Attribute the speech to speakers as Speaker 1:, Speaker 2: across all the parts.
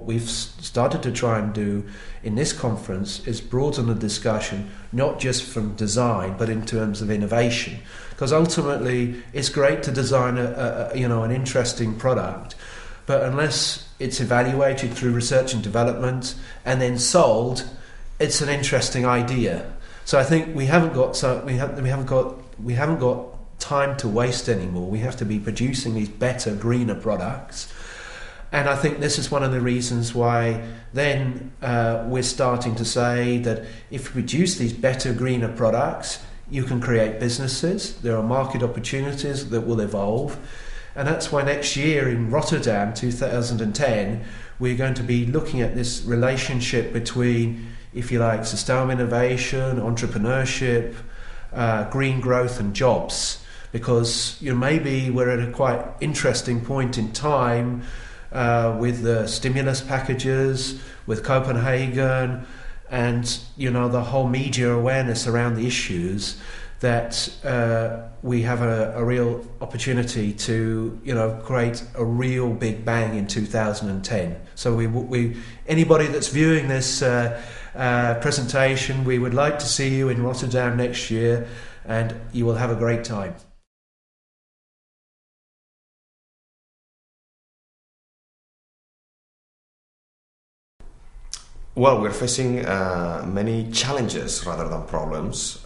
Speaker 1: we've started to try and do in this conference is broaden the discussion, not just from design, but in terms of innovation. Because ultimately, it's great to design an interesting product, but unless it's evaluated through research and development and then sold, it's an interesting idea. So I think we haven't got time to waste anymore. We have to be producing these better, greener products. And I think this is one of the reasons why then we're starting to say that if you produce these better, greener products, you can create businesses. There are market opportunities that will evolve. And that's why next year in Rotterdam, 2010, we're going to be looking at this relationship between, if you like, sustainable innovation, entrepreneurship, green growth and jobs. Because maybe we're at a quite interesting point in time with the stimulus packages, with Copenhagen, and the whole media awareness around the issues, that we have a real opportunity to create a real big bang in 2010. So we anybody that's viewing this presentation, we would like to see you in Rotterdam next year, and you will have a great time.
Speaker 2: Well, we're facing many challenges rather than problems.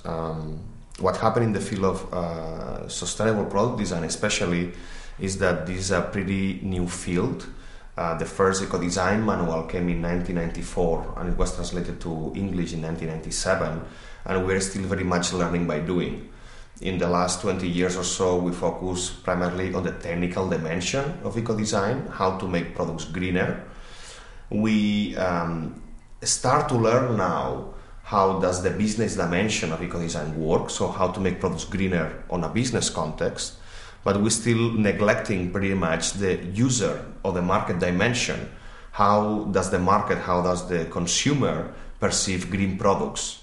Speaker 2: What happened in the field of sustainable product design especially is that this is a pretty new field. The first eco-design manual came in 1994 and it was translated to English in 1997, and we're still very much learning by doing. In the last 20 years or so, we focus primarily on the technical dimension of eco-design, how to make products greener. We start to learn now how does the business dimension of eco-design work, so how to make products greener on a business context, but we're still neglecting pretty much the user or the market dimension. How does the consumer perceive green products?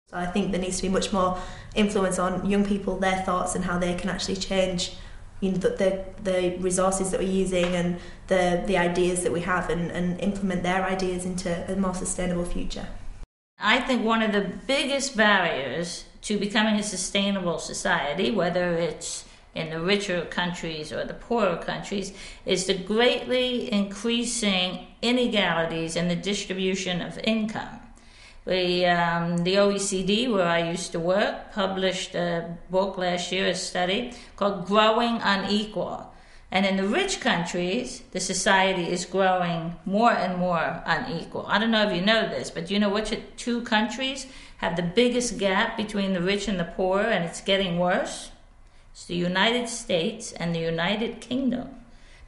Speaker 3: So I think there needs to be much more influence on young people, their thoughts and how they can actually change the resources that we're using and the ideas that we have and implement their ideas into a more sustainable future.
Speaker 4: I think one of the biggest barriers to becoming a sustainable society, whether it's in the richer countries or the poorer countries, is the greatly increasing inegalities in the distribution of income. The OECD, where I used to work, published a book last year, a study called Growing Unequal. And in the rich countries, the society is growing more and more unequal. I don't know if you know this, but do you know which two countries have the biggest gap between the rich and the poor, and it's getting worse? It's the United States and the United Kingdom.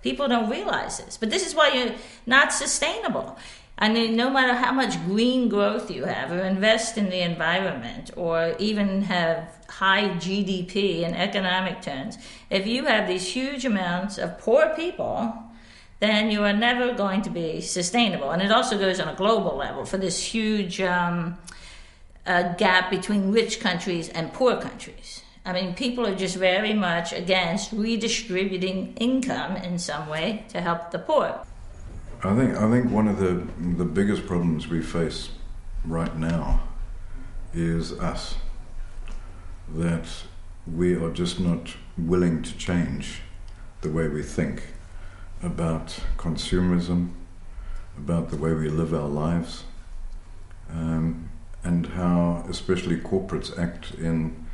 Speaker 4: People don't realize this, but this is why you're not sustainable. I mean, no matter how much green growth you have or invest in the environment or even have high GDP in economic terms, if you have these huge amounts of poor people, then you are never going to be sustainable. And it also goes on a global level for this huge gap between rich countries and poor countries. I mean, people are just very much against redistributing income in some way to help the poor.
Speaker 5: I think one of the biggest problems we face right now is us. That we are just not willing to change the way we think about consumerism, about the way we live our lives, and how especially corporates act in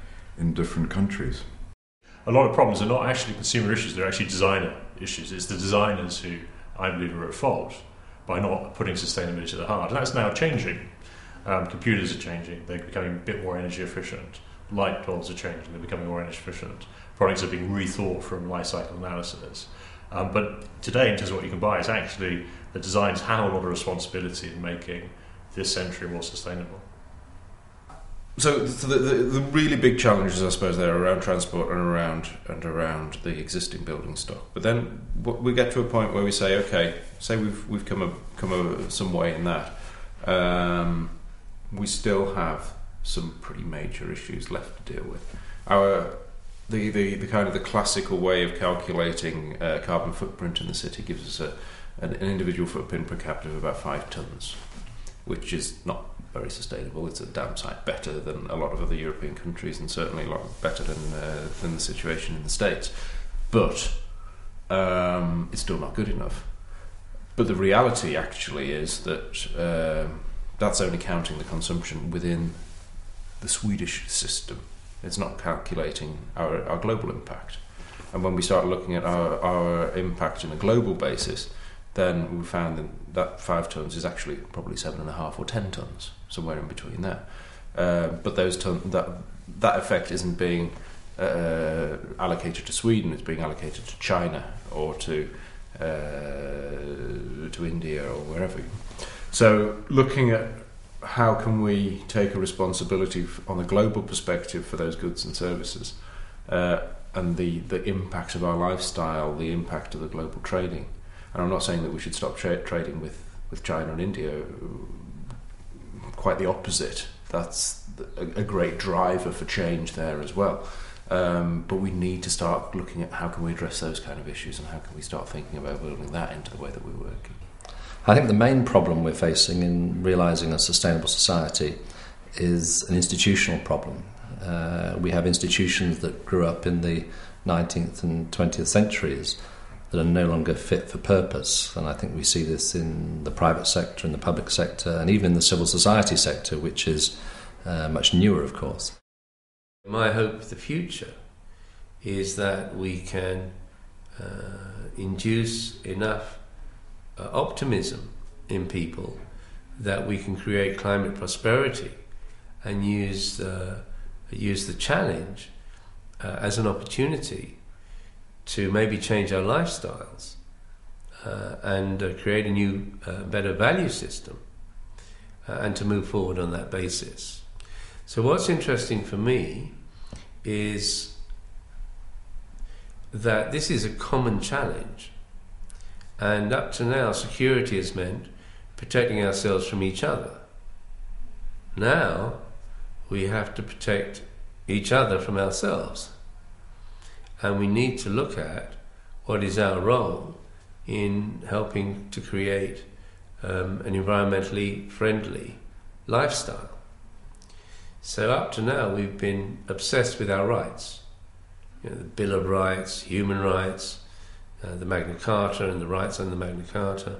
Speaker 5: different countries.
Speaker 6: A lot of problems are not actually consumer issues, they're actually designer issues. It's the designers who, I believe, are at fault by not putting sustainability at the heart. And that's now changing. Computers are changing, they're becoming a bit more energy efficient. Light bulbs are changing, they're becoming more energy efficient. Products are being rethought from life cycle analysis. But today, in terms of what you can buy, it's actually the designers have a lot of responsibility in making this century more sustainable.
Speaker 7: So the really big challenges, I suppose, there are around transport and around the existing building stock. But then we get to a point where we say, okay, say we've come some way in that. We still have some pretty major issues left to deal with. The kind of the classical way of calculating carbon footprint in the city gives us an individual footprint per capita of about 5 tonnes, which is not very sustainable. It's a damn sight better than a lot of other European countries, and certainly a lot better than the situation in the States. But it's still not good enough. But the reality actually is that that's only counting the consumption within the Swedish system. It's not calculating our global impact. And when we start looking at our impact on a global basis, then we found that 5 tonnes is actually probably 7.5 or 10 tonnes, somewhere in between there. But those that effect isn't being allocated to Sweden; it's being allocated to China or to India or wherever. So, looking at how can we take a responsibility on a global perspective for those goods and services, and the impact of our lifestyle, the impact of the global trading. And I'm not saying that we should stop trading with China and India. Quite the opposite. That's a great driver for change there as well. But we need to start looking at how can we address those kind of issues, and how can we start thinking about building that into the way that we're working.
Speaker 8: I think the main problem we're facing in realising a sustainable society is an institutional problem. We have institutions that grew up in the 19th and 20th centuries that are no longer fit for purpose, and I think we see this in the private sector, in the public sector, and even in the civil society sector, which is much newer, of course.
Speaker 9: My hope for the future is that we can induce enough optimism in people that we can create climate prosperity and use the challenge as an opportunity to maybe change our lifestyles and create a new, better value system and to move forward on that basis. So what's interesting for me is that this is a common challenge, and up to now security has meant protecting ourselves from each other. Now we have to protect each other from ourselves, and we need to look at what is our role in helping to create an environmentally friendly lifestyle. So up to now we've been obsessed with our rights, the Bill of Rights, human rights, the Magna Carta and the rights under the Magna Carta.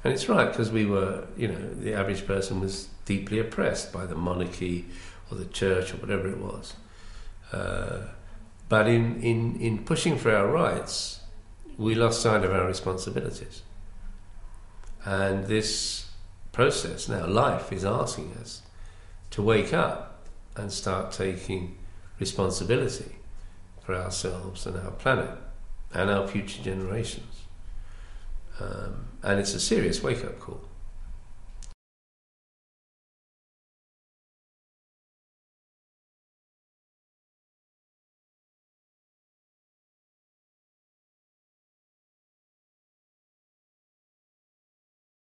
Speaker 9: And it's right, because we were, the average person was deeply oppressed by the monarchy or the church or whatever it was. But in pushing for our rights, we lost sight of our responsibilities. And this process now, life, is asking us to wake up and start taking responsibility for ourselves and our planet and our future generations. And it's a serious wake-up call.